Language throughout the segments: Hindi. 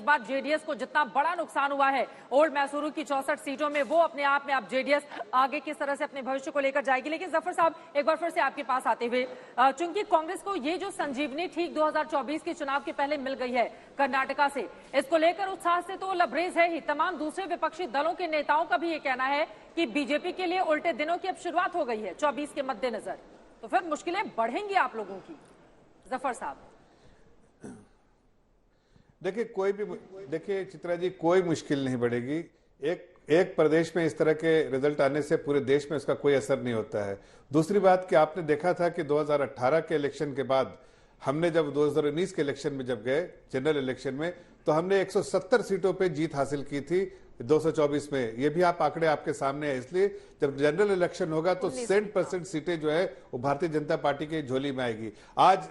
बाद जेडीएस को जितना बड़ा नुकसान हुआ है ओल्ड मैसूरू की 64 सीटों में, वो अपने आप में अब जेडीएस आगे किस तरह से अपने भविष्य को लेकर जाएगी। लेकिन जफर साहब, एक बार फिर से आपके पास आते हुए, चूंकि कांग्रेस को ये जो संजीवनी ठीक 2024 के चुनाव के पहले मिल गई है कर्नाटका से, इसको लेकर उत्साह से तो लबरेज है ही। तमाम दूसरे विपक्षी दलों के नेताओं का भी ये कहना है कि बीजेपी के लिए उल्टे दिनों की अब शुरुआत हो गई है 24 के मद्देनजर, तो फिर मुश्किलें बढ़ेंगी आप लोगों की। जफर साहब, देखिए चित्रा जी, कोई मुश्किल नहीं बढ़ेगी। एक प्रदेश में इस तरह के रिजल्ट आने से पूरे देश में उसका कोई असर नहीं होता है। दूसरी बात कि आपने देखा था कि 2018 के इलेक्शन के बाद हमने जब 2019 के इलेक्शन में जब गए जनरल इलेक्शन में, तो हमने 170 सीटों पे जीत हासिल की थी 224 में। ये भी आप आंकड़े आपके सामने है। इसलिए जब जनरल इलेक्शन होगा तो 100% सीटें जो है वो भारतीय जनता पार्टी की झोली में आएगी। आज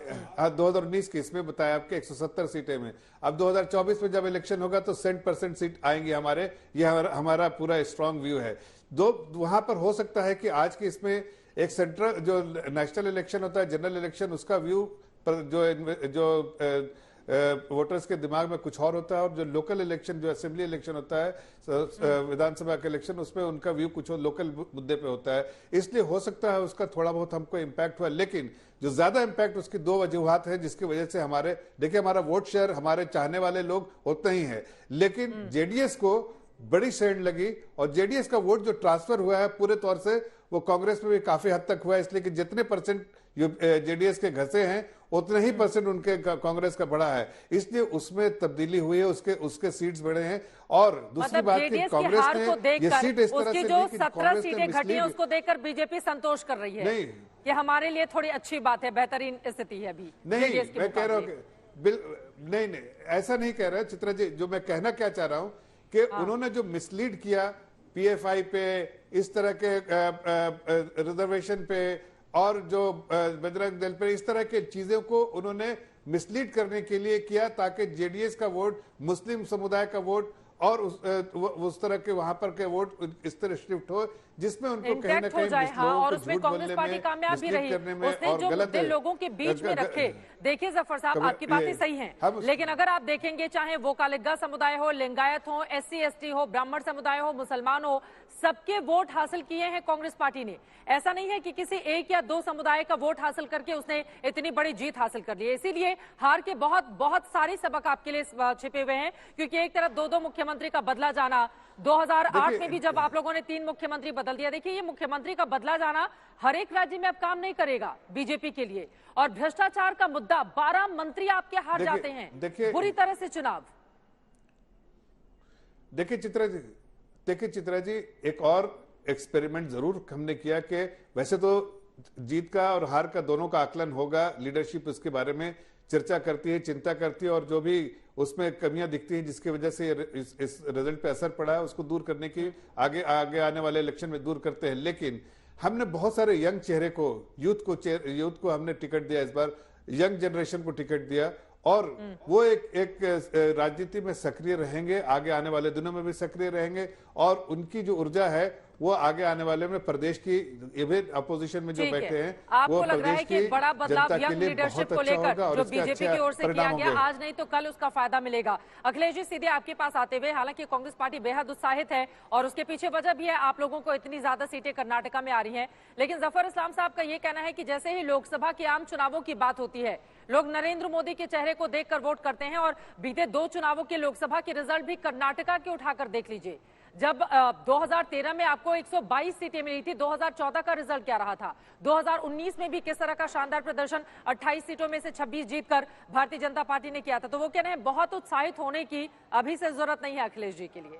2019 के इसमें बताया आपके 170 सीटें में, अब 2024 में जब इलेक्शन होगा तो 100% सीट आएंगी हमारे। ये हमारा पूरा स्ट्रांग व्यू है। वहां पर हो सकता है कि आज के इसमें एक सेंट्रल जो नेशनल इलेक्शन होता है, जनरल इलेक्शन, उसका व्यू जो वोटर्स के दिमाग में कुछ और होता है, और जो लोकल इलेक्शन, जो असेंबली इलेक्शन होता है, विधानसभा का इलेक्शन, उसमें उनका व्यू कुछ और लोकल मुद्दे पे होता है। इसलिए हो सकता है उसका थोड़ा बहुत हमको इम्पैक्ट हुआ, लेकिन जो ज्यादा इम्पैक्ट उसकी दो वजूहात है जिसकी वजह से हमारा वोट शेयर, हमारे चाहने वाले लोग उतना ही है, लेकिन जेडीएस को बड़ी शेयर लगी, और जेडीएस का वोट जो ट्रांसफर हुआ है पूरे तौर से वो कांग्रेस में भी काफी हद तक हुआ है। इसलिए कि जितने परसेंट जेडीएस के घसे हैं उतने ही परसेंट उनके कांग्रेस का बढ़ा है, इसलिए उसमें तब्दीली हुई है, उसके सीट्स बढ़े हैं। और दूसरी बात कि कांग्रेस ने ये सीट इस तरह से जो 17 सीटें घटी हैं उसको देखकर बीजेपी संतोष कर रही है नहीं, ये हमारे लिए थोड़ी अच्छी बात है, बेहतरीन स्थिति है अभी। नहीं, मैं कह रहा हूँ नहीं, ऐसा नहीं कह रहा चित्रा जी। जो मैं कहना क्या चाह रहा हूँ कि उन्होंने जो मिसलीड किया पीएफआई पे, इस तरह के रिजर्वेशन पे, और जो बजरंग दल पे, इस तरह के चीजों को उन्होंने मिसलीड करने के लिए किया ताकि जेडीएस का वोट, मुस्लिम समुदाय का वोट और उस तरह के वहां पर के वोट इस तरह शिफ्ट हो जिसमें उनको कहीं ना कहीं और उसमें कांग्रेस पार्टी कामयाब भी रही। उसने जो मुद्दे लोगों के बीच में रखे, देखिए जफर साहब आपकी बातें सही हैं, लेकिन अगर आप देखेंगे चाहे वो कालिगा समुदाय हो, लिंगायत हो, एससी एसटी हो, ब्राह्मण समुदाय हो, मुसलमान हो, सबके वोट हासिल किए हैं कांग्रेस पार्टी ने। ऐसा नहीं है कि किसी एक या दो समुदाय का वोट हासिल करके उसने इतनी बड़ी जीत हासिल कर ली है। इसीलिए हार के बहुत बहुत सारे सबक आपके लिए छिपे हुए हैं, क्योंकि एक तरफ दो मुख्यमंत्री का बदला जाना, 2008 में भी जब आप लोगों ने 3 मुख्यमंत्री बदल दिया। देखिए ये मुख्यमंत्री का बदला जाना हर एक राज्य में अब काम नहीं करेगा बीजेपी के लिए। और भ्रष्टाचार का मुद्दा, 12 मंत्री आपके हार जाते हैं बुरी तरह से चुनाव। देखिए चित्रा जी, एक और एक्सपेरिमेंट जरूर हमने किया कि वैसे तो जीत का और हार का दोनों का आकलन होगा, लीडरशिप इसके बारे में चर्चा करती है, चिंता करती है, और जो भी उसमें कमियां दिखती हैं जिसकी वजह से इस रिजल्ट पे असर पड़ा है उसको दूर करने की आगे आने वाले इलेक्शन में दूर करते हैं। लेकिन हमने बहुत सारे यंग चेहरे को, यूथ को हमने टिकट दिया, इस बार यंग जनरेशन को टिकट दिया, और वो एक राजनीति में सक्रिय रहेंगे, आगे आने वाले दिनों में भी सक्रिय रहेंगे, और उनकी जो ऊर्जा है वो आगे आने वाले में प्रदेश की, इवन अपोजिशन में जो बैठे हैं वो प्रदेश की बड़ा बदलाव यंग लीडरशिप को लेकर जो बीजेपी की ओर से किया गया, आज नहीं तो कल उसका फायदा मिलेगा। अखिलेश जी, सीधे आपके पास आते हुए, हालांकि कांग्रेस पार्टी बेहद उत्साहित है और उसके पीछे वजह भी है, आप लोगों को इतनी ज्यादा सीटें कर्नाटका में आ रही हैं, लेकिन जफर इस्लाम साहब का यह कहना है कि जैसे ही लोकसभा के आम चुनावों की बात होती है, लोग नरेंद्र मोदी के चेहरे को देखकर वोट करते हैं, और बीते 2 चुनावों के लोकसभा के रिजल्ट भी कर्नाटका के उठाकर देख लीजिए। जब 2013 में आपको 122 सीटें मिली थी, 2014 का रिजल्ट क्या रहा था, 2019 में भी किस तरह का शानदार प्रदर्शन 28 सीटों में से 26 जीतकर भारतीय जनता पार्टी ने किया था। तो वो कह रहे हैं बहुत उत्साहित होने की अभी से जरूरत नहीं है अखिलेश जी के लिए।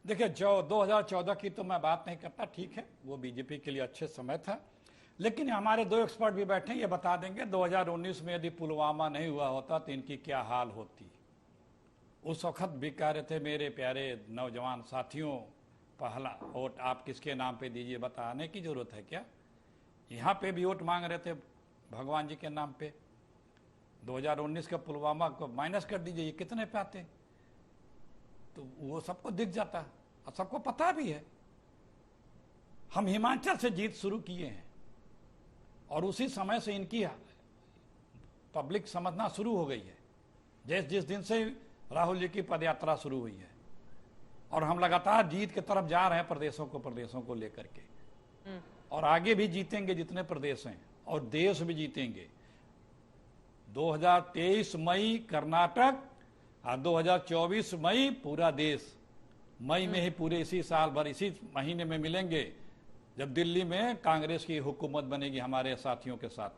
देखिए, जो 2014 की तो मैं बात नहीं करता, ठीक है, वो बीजेपी के लिए अच्छे समय था, लेकिन हमारे 2 एक्सपर्ट भी बैठे, ये बता देंगे 2019 में यदि पुलवामा नहीं हुआ होता तो इनकी क्या हाल होती। उस वक्त भी कह रहे थे मेरे प्यारे नौजवान साथियों, पहला वोट आप किसके नाम पे दीजिए, बताने की जरूरत है क्या? यहाँ पे भी वोट मांग रहे थे भगवान जी के नाम पे। 2019 का पुलवामा को माइनस कर दीजिए, ये कितने पे आते, तो वो सबको दिख जाता और सबको पता भी है। हम हिमाचल से जीत शुरू किए हैं और उसी समय से इनकी पब्लिक समझना शुरू हो गई है जिस दिन से राहुल जी की पदयात्रा शुरू हुई है, और हम लगातार जीत की तरफ जा रहे हैं प्रदेशों को लेकर के, और आगे भी जीतेंगे जितने प्रदेश हैं, और देश भी जीतेंगे। 2023 मई कर्नाटक और 2024 मई पूरा देश। मई में ही पूरे इसी साल भर इसी महीने में मिलेंगे जब दिल्ली में कांग्रेस की हुकूमत बनेगी हमारे साथियों के साथ।